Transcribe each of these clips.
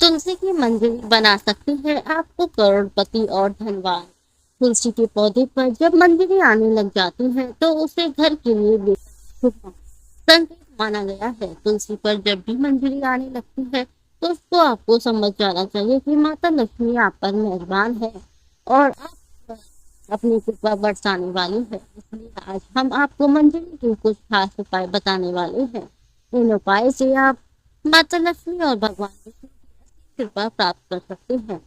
तुलसी की मंजरी बना सकती है आपको करोड़पति और धनवान। तुलसी के पौधे पर जब मंजरी आने लग जाती है तो उसे घर के लिए बेहद शुभ संकेत माना गया है। तुलसी पर जब भी मंजरी आने लगती है तो उसको आपको समझ जाना चाहिए कि माता लक्ष्मी आप पर मेहरबान है और आप पर अपनी कृपा बरसाने वाली है। इसलिए आज हम आपको मंजरी के कुछ खास उपाय बताने वाले हैं। इन उपाय से आप माता लक्ष्मी और भगवान विष्णु की कृपा प्राप्त कर सकते हैं।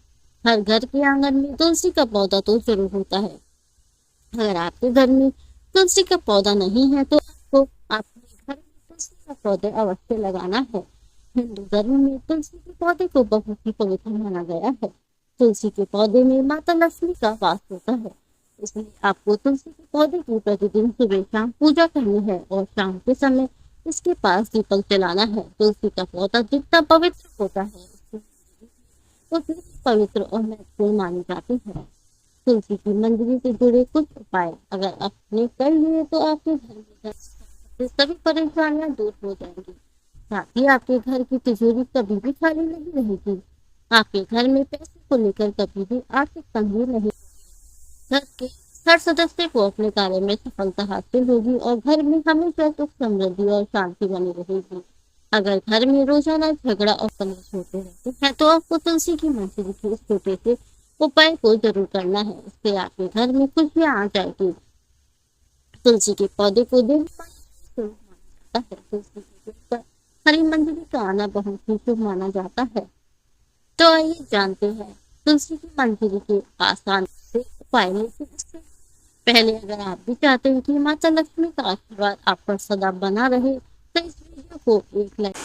हर घर के आंगन में तुलसी का पौधा तो जरूर होता है। अगर आपके घर में तुलसी का पौधा नहीं है तो आपको अपने घर में तुलसी का पौधा अवश्य लगाना है। हिंदू धर्म में तुलसी के पौधे को बहुत ही पवित्र माना गया है। तुलसी के पौधे में माता लक्ष्मी का वास होता है। इसलिए आपको तुलसी के पौधे की प्रतिदिन सुबह शाम पूजा करनी है और शाम के समय इसके पास दीपक जलाना है। तुलसी का पौधा जितना पवित्र होता है उतनी पवित्र और महत्वपूर्ण मानी जाती है। तुलसी की मंजरी से जुड़े कुछ उपाय अगर आपने कर लिए तो आपके घर में से सभी परेशानियां दूर हो जाएंगी। साथ ही आपके घर की तिजोरी कभी भी खाली नहीं रहेगी। आपके घर में पैसे को लेकर कभी भी आर्थिक तंगी नहीं। घर के हर सदस्य को अपने कार्य में सफलता हासिल होगी और घर में हमेशा सुख समृद्धि और शांति बनी रहेगी। अगर घर में रोजाना झगड़ा और कलेश होते रहते हैं तो आपको तुलसी की मंजरी के इस छोटे से उपाय को जरूर करना है। इससे आपके घर में खुशियां आ जाएगी। तुलसी के पौधे को देवी माता शुभ माना जाता है। तुलसी के पेड़ पर हरी मंजरी का आना बहुत ही शुभ माना जाता है। तो आइए जानते हैं तुलसी की मंजरी के आसान से उपाय में से इससे पहले अगर आप भी चाहते हैं कि माता लक्ष्मी का आशीर्वाद आप पर सदा बना रहे तो इस वीडियो को एक लाइक।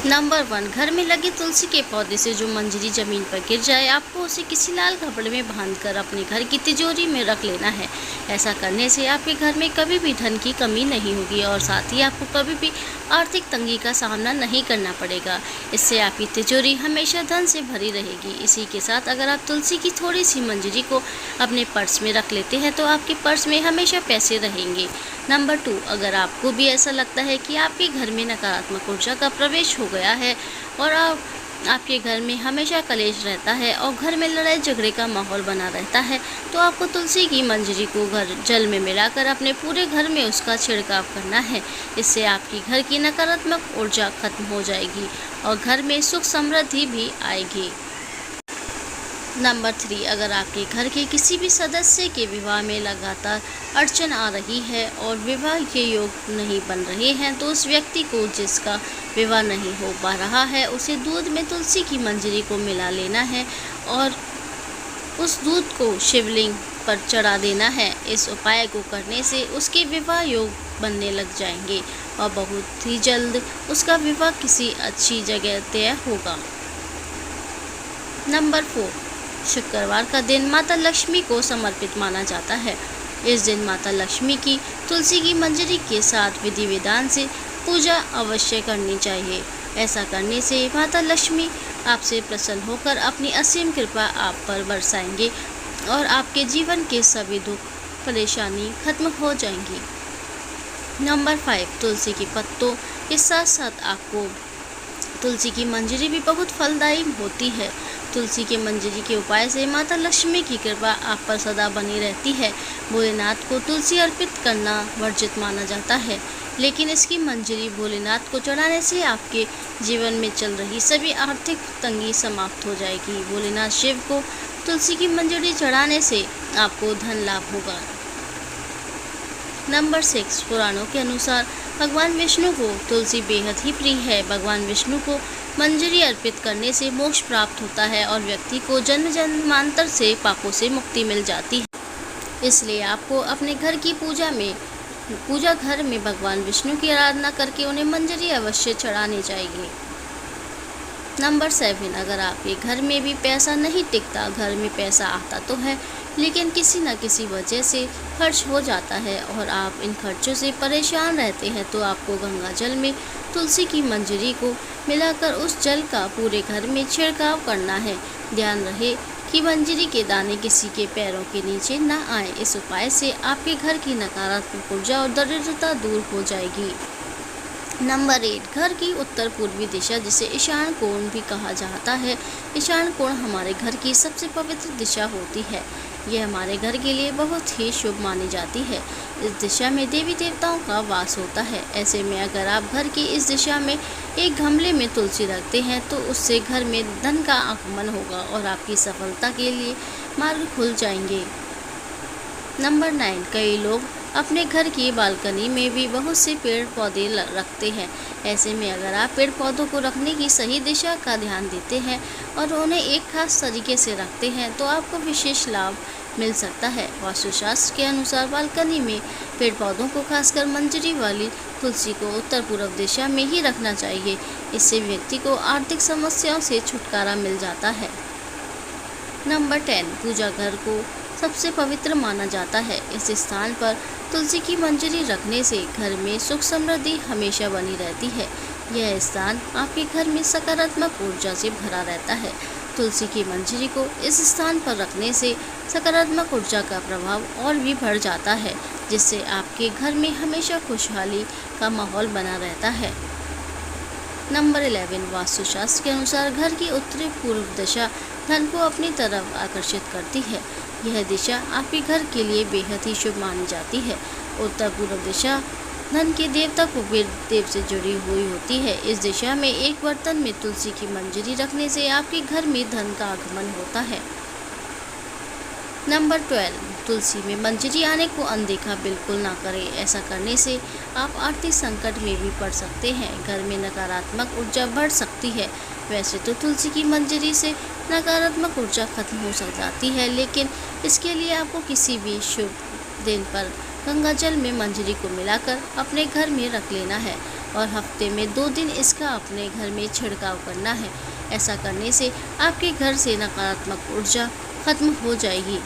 नंबर 1, घर में लगे तुलसी के पौधे से जो मंजरी जमीन पर गिर जाए आपको उसे किसी लाल कपड़े में बांधकर अपने घर की तिजोरी में रख लेना है। ऐसा करने से आपके घर में कभी भी धन की कमी नहीं होगी और साथ ही आपको कभी भी आर्थिक तंगी का सामना नहीं करना पड़ेगा। इससे आपकी तिजोरी हमेशा धन से भरी रहेगी। इसी के साथ अगर आप तुलसी की थोड़ी सी मंजरी को अपने पर्स में रख लेते हैं तो आपके पर्स में हमेशा पैसे रहेंगे। नंबर 2, अगर आपको भी ऐसा लगता है कि आपके घर में नकारात्मक ऊर्जा का प्रवेश हो गया है और आपके घर में हमेशा कलेश रहता है और घर में लड़ाई झगड़े का माहौल बना रहता है तो आपको तुलसी की मंजरी को जल में मिलाकर अपने पूरे घर में उसका छिड़काव करना है। इससे आपकी घर की नकारात्मक ऊर्जा खत्म हो जाएगी और घर में सुख समृद्धि भी आएगी। नंबर 3, अगर आपके घर के किसी भी सदस्य के विवाह में लगातार अड़चन आ रही है और विवाह के योग नहीं बन रहे हैं तो उस व्यक्ति को जिसका विवाह नहीं हो पा रहा है उसे दूध में तुलसी की मंजरी को मिला लेना है और उस दूध को शिवलिंग पर चढ़ा देना है। इस उपाय को करने से उसके विवाह योग बनने लग जाएंगे और बहुत ही जल्द उसका विवाह किसी अच्छी जगह तय होगा। नंबर 4, शुक्रवार का दिन माता लक्ष्मी को समर्पित माना जाता है। इस दिन माता लक्ष्मी की तुलसी की मंजरी के साथ विधि विधान से पूजा अवश्य करनी चाहिए। ऐसा करने से माता लक्ष्मी आपसे प्रसन्न होकर अपनी असीम कृपा आप पर बरसाएंगे और आपके जीवन के सभी दुख परेशानी खत्म हो जाएंगी। नंबर 5, तुलसी के पत्तों के साथ साथ आपको तुलसी की मंजरी भी बहुत फलदायी होती है। तुलसी के मंजरी के उपाय से माता लक्ष्मी की कृपा आप पर सदा बनी रहती है। भोलेनाथ को तुलसी अर्पित करना वर्जित माना जाता है, लेकिन इसकी मंजरी भोलेनाथ को चढ़ाने से आपके जीवन में चल रही सभी आर्थिक तंगी समाप्त हो जाएगी। भोलेनाथ शिव को तुलसी की मंजरी चढ़ाने से आपको धन लाभ होगा। नंबर 6, पुराणों के अनुसार भगवान विष्णु को तुलसी बेहद ही प्रिय है। भगवान विष्णु को मंजरी अर्पित करने से मोक्ष प्राप्त होता है और व्यक्ति को जन्म जन्मांतर से पापों से मुक्ति मिल जाती है। इसलिए आपको अपने घर की पूजा घर में भगवान विष्णु की आराधना करके उन्हें मंजरी अवश्य चढ़ानी चाहिए। नंबर 7, अगर आपके घर में भी पैसा नहीं टिकता, घर में पैसा आता तो है लेकिन किसी न किसी वजह से खर्च हो जाता है और आप इन खर्चों से परेशान रहते हैं तो आपको गंगा जल में तुलसी की मंजरी को मिलाकर उस जल का पूरे घर में छिड़काव करना है। ध्यान रहे कि मंजरी के दाने किसी के पैरों के नीचे न आए। इस उपाय से आपके घर की नकारात्मक ऊर्जा और दरिद्रता दूर हो जाएगी। नंबर 8, घर की उत्तर पूर्वी दिशा, जिसे ईशान कोण भी कहा जाता है। ईशान कोण हमारे घर की सबसे पवित्र दिशा होती है। यह हमारे घर के लिए बहुत ही शुभ मानी जाती है। इस दिशा में देवी देवताओं का वास होता है। ऐसे में अगर आप घर की इस दिशा में एक गमले में तुलसी रखते हैं तो उससे घर में धन का आगमन होगा और आपकी सफलता के लिए मार्ग खुल जाएंगे। नंबर 9, कई लोग अपने घर की बालकनी में भी बहुत से पेड़ पौधे रखते हैं। ऐसे में अगर आप पेड़ पौधों को रखने की सही दिशा का ध्यान देते हैं और उन्हें एक खास तरीके से रखते हैं तो आपको विशेष लाभ मिल सकता है। वास्तुशास्त्र के अनुसार बालकनी में पेड़ पौधों को, खासकर मंजरी वाली तुलसी को, उत्तर पूर्व दिशा में ही रखना चाहिए। इससे व्यक्ति को आर्थिक समस्याओं से छुटकारा मिल जाता है। नंबर 10, पूजा घर को सबसे पवित्र माना जाता है। इस स्थान पर तुलसी की मंजरी रखने से घर में सुख समृद्धि हमेशा बनी रहती है। यह स्थान आपके घर में सकारात्मक ऊर्जा से भरा रहता है। तुलसी की मंजरी को इस स्थान पर रखने से सकारात्मक ऊर्जा का प्रभाव और भी बढ़ जाता है, जिससे आपके घर में हमेशा खुशहाली का माहौल बना रहता है। नंबर 11, वास्तुशास्त्र के अनुसार घर की उत्तरी पूर्व दिशा धन को अपनी तरफ आकर्षित करती है। यह दिशा आपके घर के लिए बेहद ही शुभ मानी जाती है। उत्तर पूर्व दिशा धन के देवता कुबेर देव से जुड़ी हुई होती है। इस दिशा में एक बर्तन में तुलसी की मंजरी रखने से आपके घर में धन का आगमन होता है। नंबर 12, तुलसी में मंजरी आने को अनदेखा बिल्कुल ना करें। ऐसा करने से आप आर्थिक संकट में भी पड़ सकते हैं। घर में नकारात्मक ऊर्जा बढ़ सकती है। वैसे तो तुलसी की मंजरी से नकारात्मक ऊर्जा खत्म हो जाती है, लेकिन इसके लिए आपको किसी भी शुभ दिन पर गंगा जल में मंजरी को मिलाकर अपने घर में रख लेना है और हफ्ते में 2 दिन इसका अपने घर में छिड़काव करना है। ऐसा करने से आपके घर से नकारात्मक ऊर्जा खत्म हो जाएगी।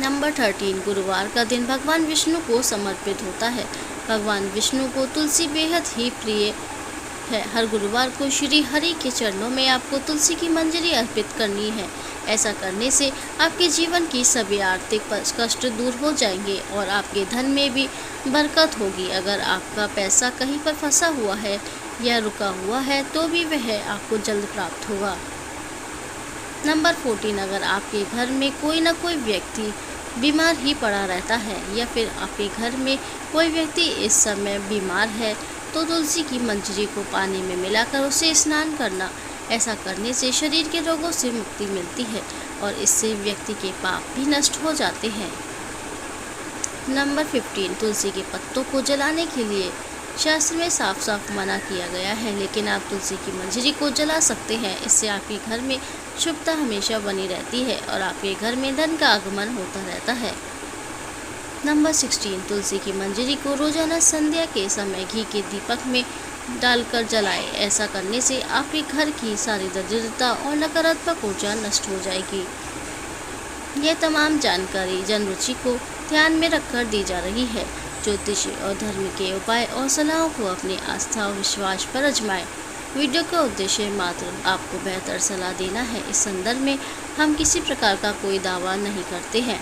नंबर 13, गुरुवार का दिन भगवान विष्णु को समर्पित होता है। भगवान विष्णु को तुलसी बेहद ही प्रिय है। हर गुरुवार को श्री हरि के चरणों में आपको तुलसी की मंजरी अर्पित करनी है। ऐसा करने से आपके जीवन की सभी आर्थिक कष्ट दूर हो जाएंगे और आपके धन में भी बरकत होगी। अगर आपका पैसा कहीं पर फंसा हुआ है या रुका हुआ है तो भी वह आपको जल्द प्राप्त होगा। नंबर 14, अगर आपके घर में कोई ना कोई व्यक्ति बीमार ही पड़ा रहता है या फिर आपके घर में कोई व्यक्ति इस समय बीमार है तो तुलसी की मंजरी को पानी में मिलाकर उसे स्नान करना। ऐसा करने से शरीर के रोगों से मुक्ति मिलती है और इससे व्यक्ति के पाप भी नष्ट हो जाते हैं। नंबर 15, तुलसी के पत्तों को जलाने के लिए शास्त्र में साफ साफ मना किया गया है, लेकिन आप तुलसी की मंजरी को जला सकते हैं। इससे आपके घर में शुभता हमेशा बनी रहती है और आपके घर में धन का आगमन होता रहता है। नंबर 16, तुलसी की मंजरी को रोजाना संध्या के समय घी के दीपक में डालकर जलाएं। ऐसा करने से आपके घर की सारी दरिद्रता और नकारात्मक ऊर्जा नष्ट हो जाएगी। यह तमाम जानकारी जन रुचि को ध्यान में रखकर दी जा रही है। ज्योतिषी और धर्म के उपाय और सलाहों को अपनी आस्था और विश्वास पर आजमाएं। वीडियो का उद्देश्य मात्र आपको बेहतर सलाह देना है। इस संदर्भ में हम किसी प्रकार का कोई दावा नहीं करते हैं।